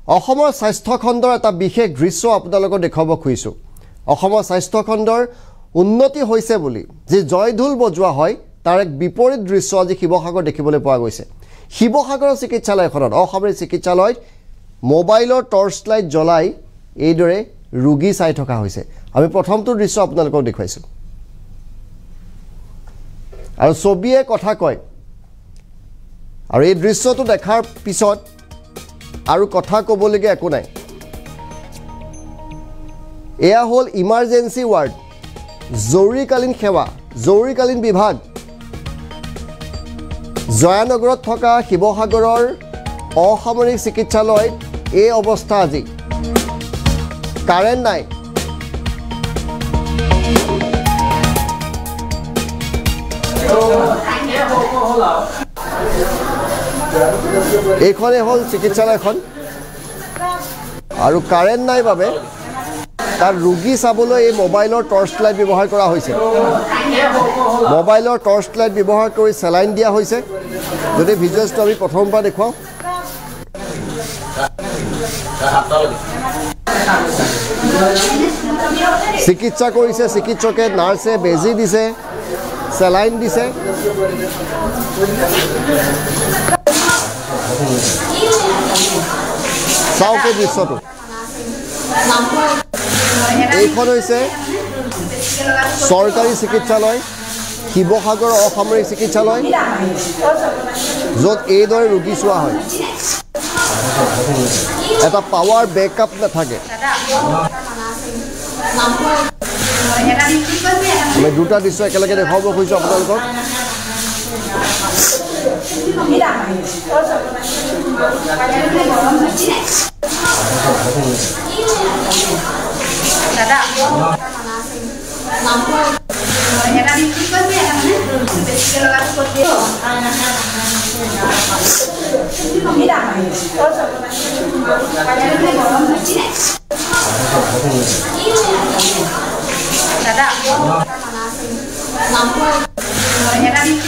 অসমৰ স্বাস্থ্য খণ্ডৰ এটা বিশেষ দৃশ্য আপোনালোকক দেখাব খুজিছোঁ অসমৰ স্বাস্থ্য খণ্ডৰ উন্নতি হৈছে বুলি যে জয়ঢোল বজোৱা হয় তাৰ এক বিপৰীত দৃশ্য আজি শিৱসাগৰ দেখিবলৈ পোৱা গৈছে শিৱসাগৰৰ চিকিৎসালয়খনত অসামৰিক চিকিৎসালয়ত মোবাইলৰ টৰ্চ লাইট জ্বলাই এইদৰে ৰোগী চাই থকা হৈছে আমি প্ৰথমটো দৃশ্য আপোনালোকক দেখুৱাইছোঁ আৰু ছবিয়ে কথা কয় আৰু এই দৃশ্যটো দেখাৰ পিছত আৰু কথা ক'বলগীয়া একো নাই এয়া হ'ল ইমাৰ্জেন্সি ৱাৰ্ড জৰুৰীকালীন সেৱা জৰুৰীকালীন বিভাগ জয়ানগৰত থকা শিৱসাগৰৰ অসামৰিক চিকিৎসালয়ত এই অৱস্থা আজি কাৰেণ্ট নাই এইখনে হ'ল চিকিৎসালয়খন আৰু কাৰেণ্ট নাই বাবে তাৰ ৰোগী চাবলৈ এই মোবাইলৰ টৰ্চ লাইট ব্যৱহাৰ কৰা হৈছে মোবাইলৰ টৰ্চ লাইট ব্যৱহাৰ কৰি চেলাইন দিয়া হৈছে যদি ভিজুৱেলছটো আমি প্ৰথমবাৰ দেখুৱাওঁ চিকিৎসা কৰিছে চিকিৎসকে নাৰ্ছে বেজী দিছে চেলাইন দিছে চাওক এই দৃশ্যটো এইখন হৈছে চৰকাৰী চিকিৎসালয় শিৱসাগৰ অসামৰিক চিকিৎসালয় য'ত এইদৰে ৰোগী চোৱা হয় এটা পাৱাৰ বেকআপ নাথাকে আমি দুটা দৃশ্য একেলগে দেখাব খুজিছোঁ আপোনালোকক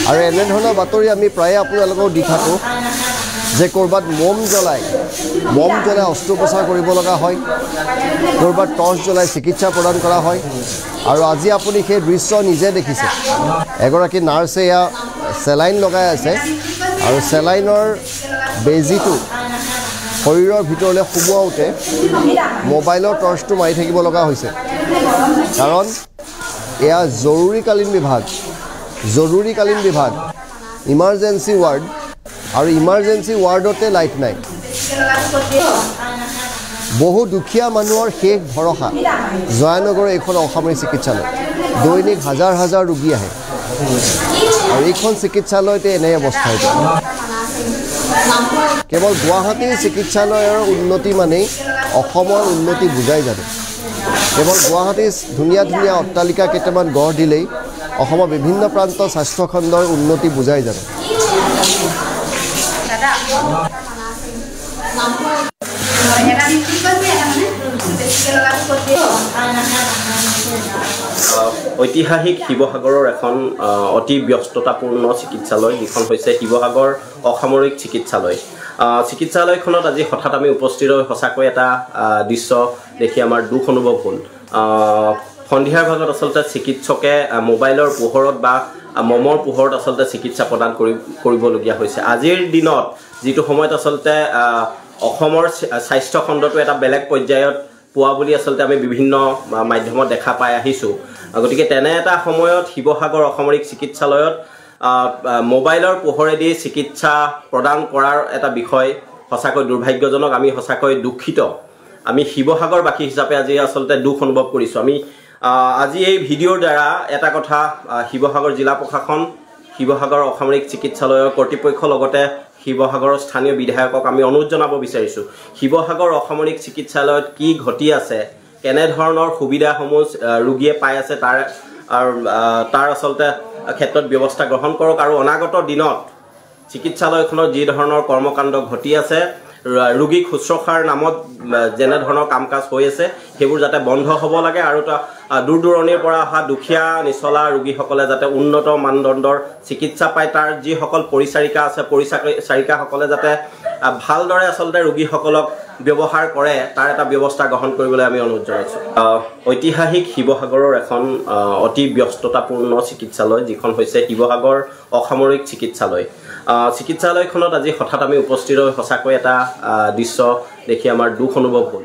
আৰু এনেধৰণৰ বাতৰি আমি প্ৰায়ে আপোনালোকক দি থাকোঁ যে ক'ৰবাত মম জ্বলাই অস্ত্ৰোপচাৰ কৰিব লগা হয় ক'ৰবাত টৰ্চ জ্বলাই চিকিৎসা প্ৰদান কৰা হয় আৰু আজি আপুনি সেই দৃশ্য নিজে দেখিছে এগৰাকী নাৰ্ছে এয়া চেলাইন লগাই আছে আৰু চেলাইনৰ বেজীটো শৰীৰৰ ভিতৰলৈ সোমোৱাওঁতে মোবাইলৰ টৰ্চটো মাৰি থাকিব লগা হৈছে কাৰণ এয়া জৰুৰীকালীন বিভাগ ইমাৰ্জেন্সি ৱাৰ্ড আৰু ইমাৰ্জেন্সি ৱাৰ্ডতে লাইট নাই বহু দুখীয়া মানুহৰ শেষ ভৰসা জয়ানগৰৰ এইখন অসামৰিক চিকিৎসালয় দৈনিক হাজাৰ হাজাৰ ৰোগী আহে আৰু এইখন চিকিৎসালয়তে এনে অৱস্থা হৈছে কেৱল গুৱাহাটীৰ চিকিৎসালয়ৰ উন্নতি মানেই অসমৰ উন্নতি বুজাই জানো কেৱল গুৱাহাটীৰ ধুনীয়া ধুনীয়া অট্টালিকা কেইটামান গঢ় দিলেই অসমৰ বিভিন্ন প্ৰান্তৰ স্বাস্থ্য খণ্ডৰ উন্নতি বুজাই জানো ঐতিহাসিক শিৱসাগৰৰ এখন অতি ব্যস্ততাপূৰ্ণ চিকিৎসালয় যিখন হৈছে শিৱসাগৰ অসামৰিক চিকিৎসালয় চিকিৎসালয়খনত আজি হঠাৎ আমি উপস্থিত হৈ সঁচাকৈ এটা দৃশ্য দেখি আমাৰ দুখ অনুভৱ হ'ল সন্ধিয়াৰ ভাগত আচলতে চিকিৎসকে মোবাইলৰ পোহৰত বা মমৰ পোহৰত আচলতে চিকিৎসা প্ৰদান কৰিবলগীয়া হৈছে আজিৰ দিনত যিটো সময়ত আচলতে অসমৰ স্বাস্থ্য খণ্ডটো এটা বেলেগ পৰ্যায়ত পোৱা বুলি আচলতে আমি বিভিন্ন মাধ্যমত দেখা পাই আহিছোঁ গতিকে তেনে এটা সময়ত শিৱসাগৰ অসামৰিক চিকিৎসালয়ত মোবাইলৰ পোহৰেদি চিকিৎসা প্ৰদান কৰাৰ এটা বিষয় সঁচাকৈ দুৰ্ভাগ্যজনক আমি সঁচাকৈ দুখিত আমি শিৱসাগৰবাসী হিচাপে আজি আচলতে দুখ অনুভৱ কৰিছোঁ আমি আজি এই ভিডিঅ'ৰ দ্বাৰা এটা কথা শিৱসাগৰ জিলা প্ৰশাসন শিৱসাগৰ অসামৰিক চিকিৎসালয়ৰ কৰ্তৃপক্ষৰ লগতে শিৱসাগৰৰ স্থানীয় বিধায়কক আমি অনুৰোধ জনাব বিচাৰিছোঁ শিৱসাগৰ অসামৰিক চিকিৎসালয়ত কি ঘটি আছে কেনেধৰণৰ সুবিধাসমূহ ৰোগীয়ে পাই আছে তাৰ আচলতে ক্ষেত্ৰত ব্যৱস্থা গ্ৰহণ কৰক আৰু অনাগত দিনত চিকিৎসালয়খনৰ যি ধৰণৰ কৰ্মকাণ্ড ঘটি আছে ৰোগীক শুশ্ৰূষাৰ নামত যেনে ধৰণৰ কাম কাজ হৈ আছে সেইবোৰ যাতে বন্ধ হ'ব লাগে আৰু দূৰ দূৰণিৰ পৰা অহা দুখীয়া নিচলা ৰোগীসকলে যাতে উন্নত মানদণ্ডৰ চিকিৎসা পায় তাৰ যিসকল পৰিচাৰিকা আছে পৰিচাৰিকাসকলে যাতে ভালদৰে আচলতে ৰোগীসকলক ব্যৱহাৰ কৰে তাৰ এটা ব্যৱস্থা গ্ৰহণ কৰিবলৈ আমি অনুৰোধ জনাইছোঁ। ঐতিহাসিক শিৱসাগৰৰ এখন অতি ব্যস্ততাপূৰ্ণ চিকিৎসালয়, যিখন হৈছে শিৱসাগৰ অসামৰিক চিকিৎসালয়। চিকিৎসালয়খনত আজি হঠাৎ আমি উপস্থিত হৈ সঁচাকৈ এটা দৃশ্য দেখি আমাৰ দুখ অনুভৱ হ'ল।